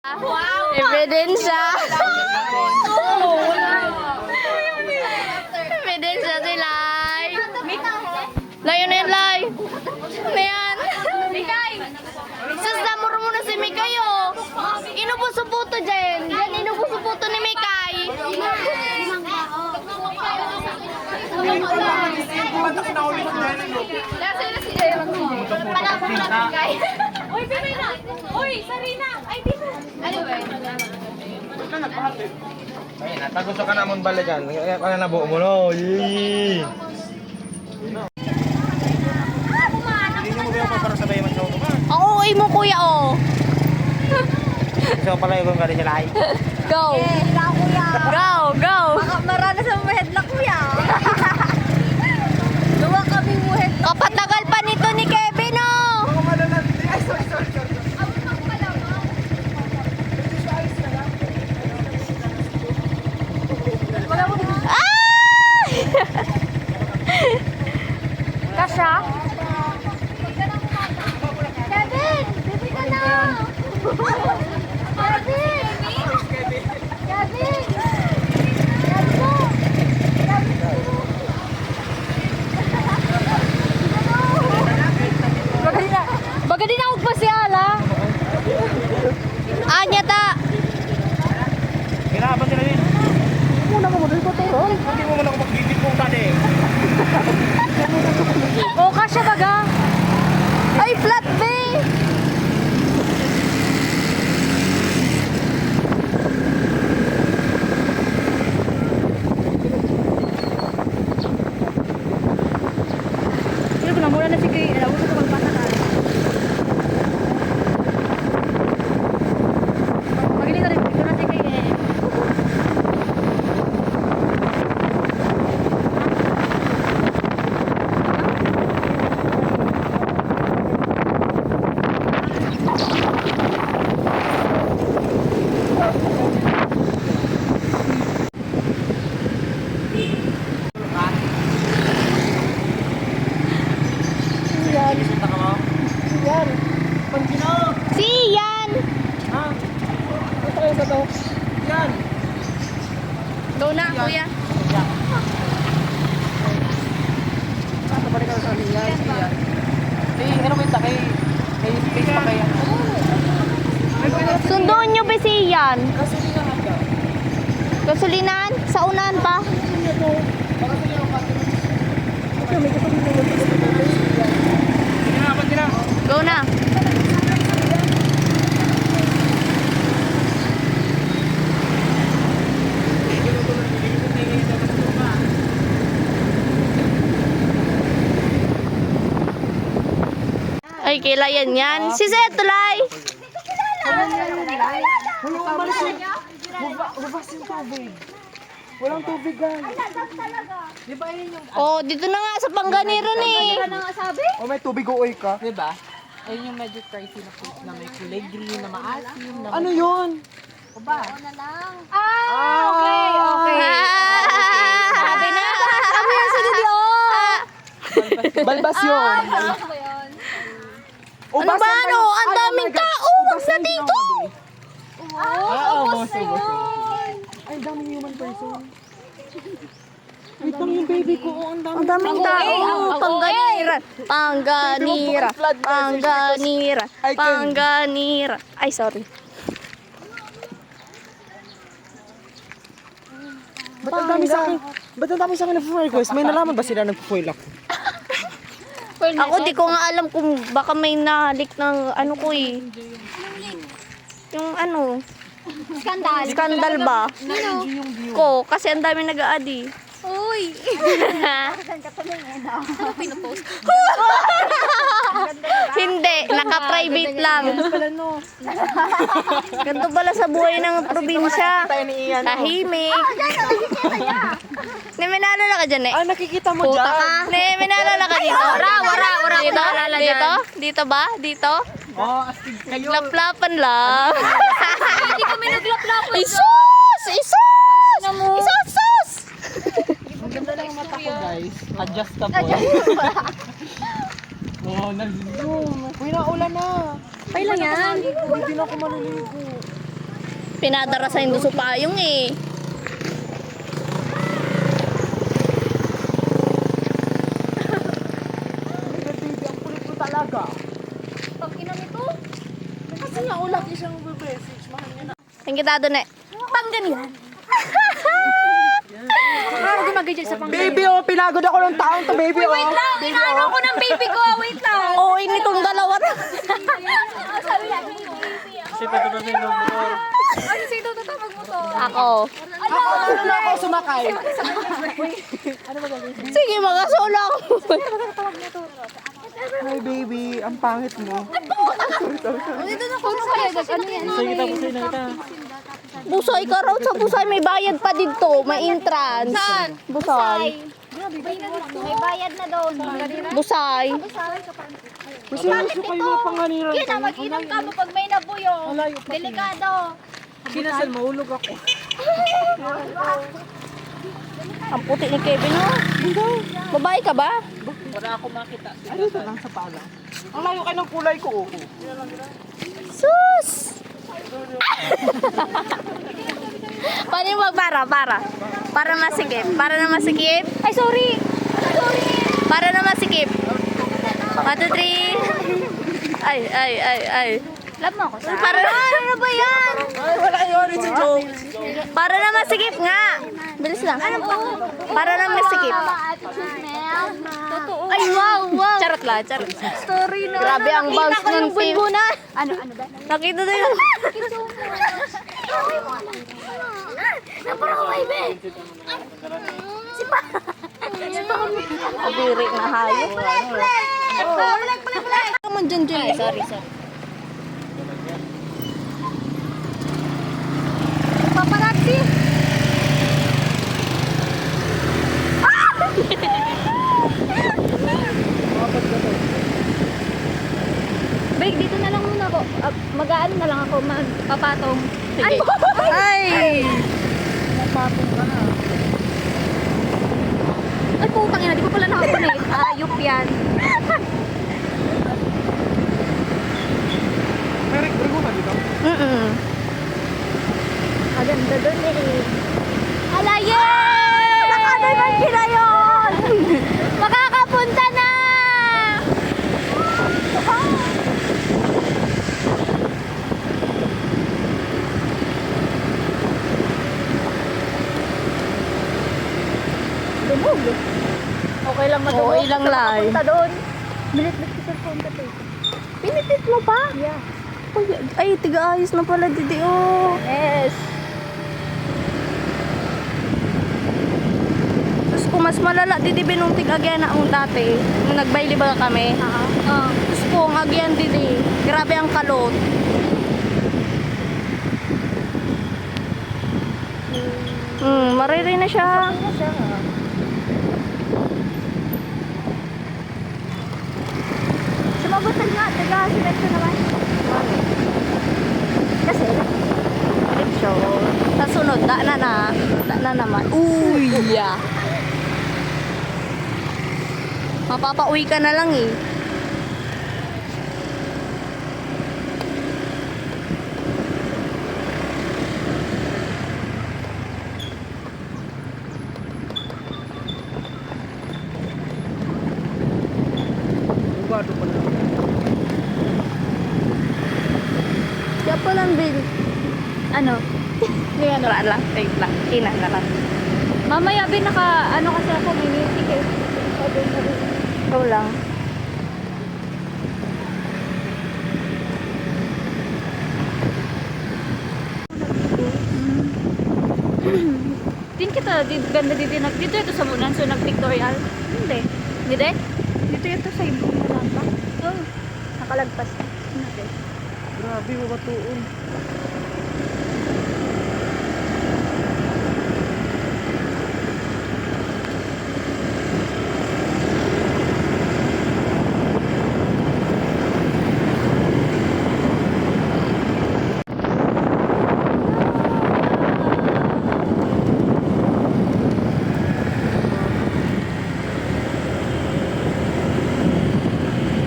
Wow! Ebidensya! Ebidensya si Lai! Lai, ano yan, Lai? Ano yan? Mikay! Sasdamuro mo na si Mikay, oh! Inubos ang puto dyan! Yan, inubos ang puto ni Mikay! Uy, Sarina! Uy, Sarina! Ay, dito! Ano ba? Ay, natagusto ka namon bala dyan. Kaya nabuo mo, no? Yee! Hindi mo ba para sabay man sa utuman? Ang uwi mo, kuya, oh! So pala yung gano'n sila ay. Go! Go! Go! Baka maranas ang headlock kuya. Luwa kami muhead. Kapatagal pa nito ni Kevin, oh! Ah! Kasha? Kevin! Bibi ka na! Kevin! Kevin! Baga din ako pa si Ala. Anya ta. Kiraban sila din. Muna mo dito to. Hindi mo muna ako magbibig mo tadi. O kasya baga. Ay flat be. Pero kung namura na si Kay, alam ko sa magpatagal. Magaling na rin, ito na si Kay eh. Isinta ka mo? Si Yan. Ha? Ito kayo ba to? Yan! Go na kuya. Saan balik ka sa liya? Yan. Ano kita kay space pa kaya? Sunduin nyo ba si Yan? Gasolinahan? Sa unahan pa? Go na. Ay, kailan yan? Si Zetulay! Walang tubig guys. Oh, dito na nga sa Panganiran eh. O may tubig uoy ka? Diba? Ayun yung medyo pricey na fruit na may kulay green, na maasim, na Ano yun? ba? Okay. Sabi na. Sabi na sa video. Balbas yun. Ano ba ano? Ang daming tao. Wag na dito. Oo, boss. Ay, daming human person. Wait lang yung baby ko. Oh, ang Ang daming tao. Panganiran. Panganiran. Ay, sorry. Ba't ang dami sa akin? Ba't ang dami sa akin nag-request? May nalaman ba sila nag-foil ako? Ako di ko nga alam kung baka may nalik ng ano ko eh. Yung ano, Skandal. skandal ba? Ko, kasi ang dami nag-aadi. Uy! Hindi, naka-private lang. Ganito pala sa buhay ng probinsya. Tahimik. May naalala ka dyan eh. Ah, nakikita mo Puta dyan. ka. May naalala ka dito. Wala Dito? naalala dyan. Dito? Dito ba? Dito? Oh, astig kayo. Naglaplapan lang. Hindi kami naglaplapan. Isus! Isus! Isus! Ang ganda ng mata ko, guys. Adjustable. Oo, nag-zoom. Uy, naulan na. Kailan yan? Hindi na ako maliligo. Pinadara sa Indo Supayong eh. Baby, ang kulit mo talaga. Pag ina nito. Kasi nga ulat isang message, mahal niya na. Ang kita doon eh. Pang ganyan. Ano gumagay dyan sa pang... Baby, oh, pinagod ako ng taon to, baby, oh. Wait lang! Inaano ko ng baby ko! Wait lang! Oo, initong dalawa na. Sabi niya, Kasi patuloy na yung motor. ano si Toto magmotor? Ako. Ako na ako sumakay. Sige, makasolo ako. Hi, baby, ang pangit mo. Ano kaya? Ano yan? Pusay kita. Busay ka raw sa busay. May bayad pa dito. May entrance. Saan? Busay. May bayad na doon. Busay. Gusto kayo panganiran. Kina, mag-inom ka mo pag may nabuyo. Delikado. Sinasal, mahulog ako. Ang puti ni Kevin, oh. Babae ka ba? Wala ako makita. Ano ito lang sa pala? Ang layo kayo ng kulay ko, oh. Sus! Paano yung para? Para masikip. Para na masikip. Ay, sorry! Sorry! Para na masikip. 1, 2, 3. Ay. Love mo ako sa... Para ano ba yan? Ay, wala yun, it's a joke. Para na masikip nga. Bilis lang. Para na masikip. Totoo. Ay, wow. Charot lang, charot. Story na. Grabe ang bounce ng team. Ano ba? Nakita na yun. Napara ko, baby! Abiri na hayop. Naman dyan. Sorry. Paparazzi! Break, dito na lang muna ako. Mag-aano na lang ako, magpapatong. Sige. Ay! Ay, putang ina, di ko pala nakakunik. Ayop yan. May rigo ka dito? Maganda doon eh. Ala, yes! Nakadagdag sila yun! Makakapunta na! Dumog. Okay lang madumog. Okay lang lang. Punta doon. Minit-bit ko sa phone ka to. Pinitit mo pa? Yeah. Ay, tiga-ayos na pala, Didi. Oh. Yes. Tapos kung mas malala, Didi, binong tig-agyan na ang dati. Nung nagbayli ba kami? Tapos kung agyan, Didi. Grabe ang kalot. Mariri na siya. Sumabutan nga. Taga-simento naman. Kasi, So, sa sunod, da na naman. Uy! Mapapauwi ka na lang eh. Bugado pa lang. Siya pa lang, Bill. ano? Hindi ano lang. Wait lang. Ina na lang. Mamaya, bin, ano kasi ako, may music eh. Ikaw lang. Din kita, ganda dito, dito ito sa Munan, so nag-pictorial. Hindi. Hindi? Dito ito sa ibong lang ba? Oo. Nakalagpas. Hindi. Grabe, mabatuon.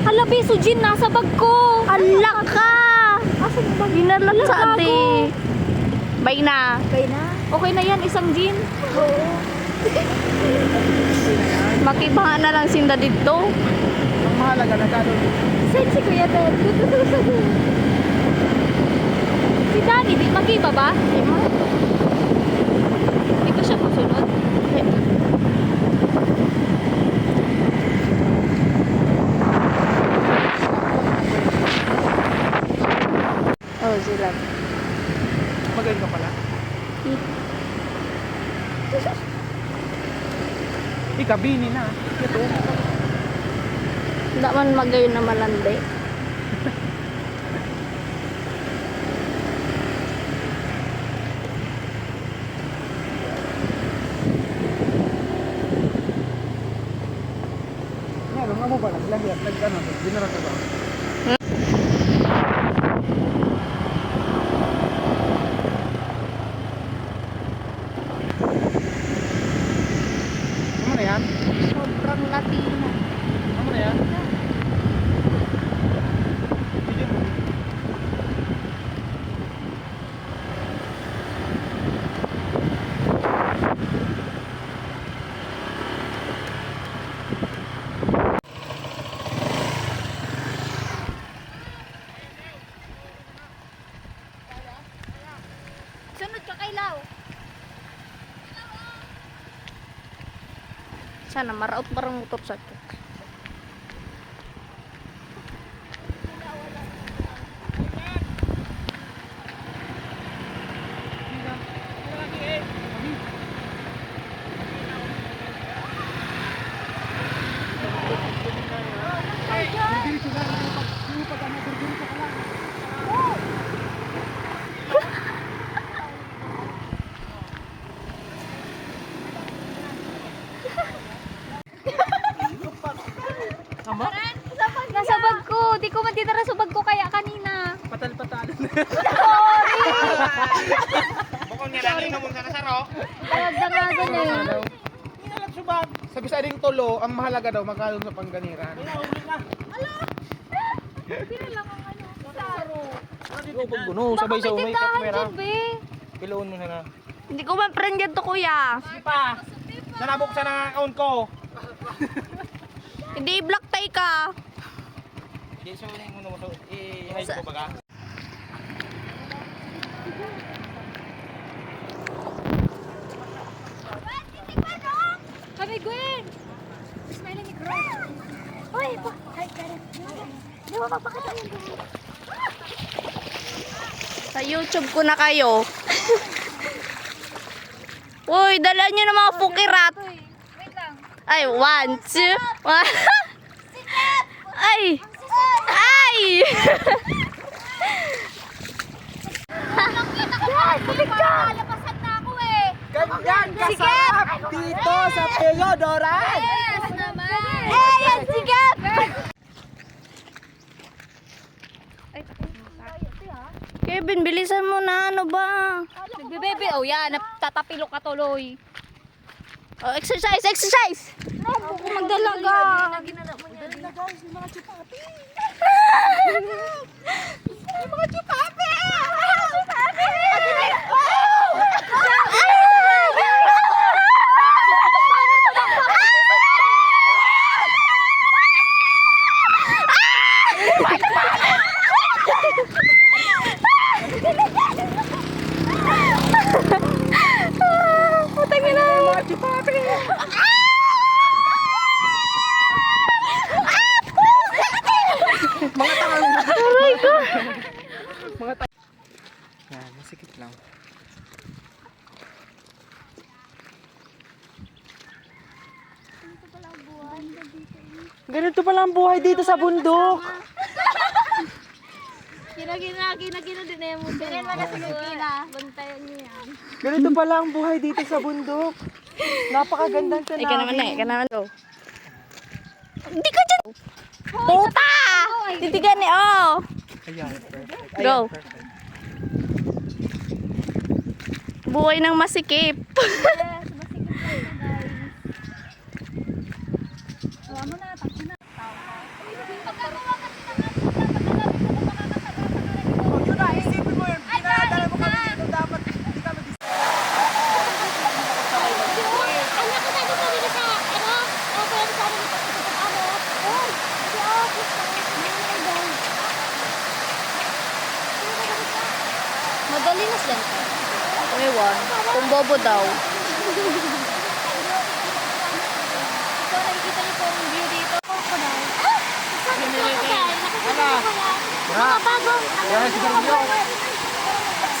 Hala, Beso Jean, nasa bag ko. Alak ka! Ginalat sa ate. Bye na. Okay na? Okay na yan, isang gin. Oo. Makibahan na lang sinda dito. Ang mahalaga na gano'n. Saan si Kuya Ted? Si Danny, di makiba ba? Di ba siya masunod? Oh, sila. Magaling ka pala. Ikabini na. Ito. Hindi man magayon na malandi. Ano nga mo ba? Naglahiyat. Nag-ano. Dinara ka ba? Ano na yan? Sobrang Latino. Ano na yan? Video mo. Sunod ka kay Lau. Sana maraot barang motor sa ito. Nasa bag ko. Di ko man dinara sa bag ko kaya kanina. Patal-patalan na. Bukong niya lang yung namunta na sa ro. Tawag na nga doon eh. Inalag subag. Sabi sa ading tulo, ang mahalaga daw magkano sa pangganiran. Pira lang ang ano. Saro. Yo, pag guno, sabay sa umay Tindahan kamera. dyan, be. Piloon mo na. Hindi ko man friend yan to, kuya. Sige pa. Nanabuksan ang account ko. Hindi i-block tay ka. Hindi, so yung mo so i-hide ko baga. Kami, Gwen. Smile ni Gwen. Uy, ay, di ba mapakita yung Gwen? Sa YouTube ko na kayo. Uy, dala nyo ng mga pukirat. Uy, wait lang. Ay, 1, 2, 1. Ay! Ay! Yes, bumig ka! Lapasan na ako eh. Ganyan kasarap dito sa Teodoran. Yes naman. Hey, yan, sikat! Kevin, bilisan mo na. Ano ba? Nagbibebe, oh yan, tatapilok ka tuloy. Oh, exercise, exercise! Ako magdalaga. Putang ina. Mga tangang. Aray ko. Mga tangang. Yan, masikip lang. Ganito pala ang buhay dito sa bundok. Gina din na yung mundo. Ganyan mo na si Gina. Bantayan niyo yan. Ganito pala ang buhay dito sa bundok. Napakagandang tanawin. Ika naman na, ika naman to. Hindi ka dyan! Puta! Titigan ni, oh! Ayan, perfect. Go. Ayan, perfect. Buhay ng masikip. Yes, masikip lang na guys. Awa mo na, takbo na. Pagkagawa kasi ng ato, dapat alam ko kung makakasama sa mga Yun na, isipin mo yun. Pinadala mo kami dito dapat. linas yan. Ewan. Kung bobo daw. So, nakikita niyo po ang view dito. Mga bago. Yan si Garillo.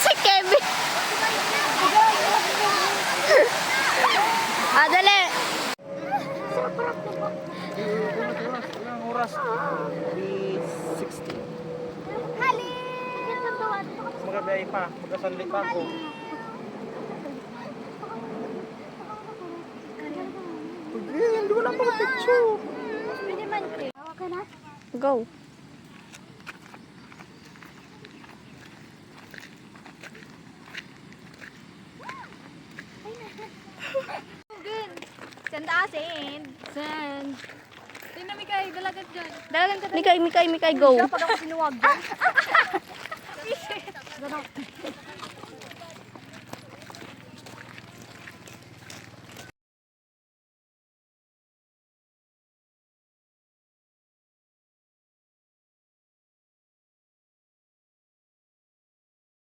Si Kevin. Dali. Ilang oras? 3:60. Magabiyay pa, magasanli pa ako. Hindi mo lang mga picture. Go. Sanda asin. Sand. Tingnan mi kay dalagan dyan. Dalagan ka Mikay, go. pag ako sinuwag dyan.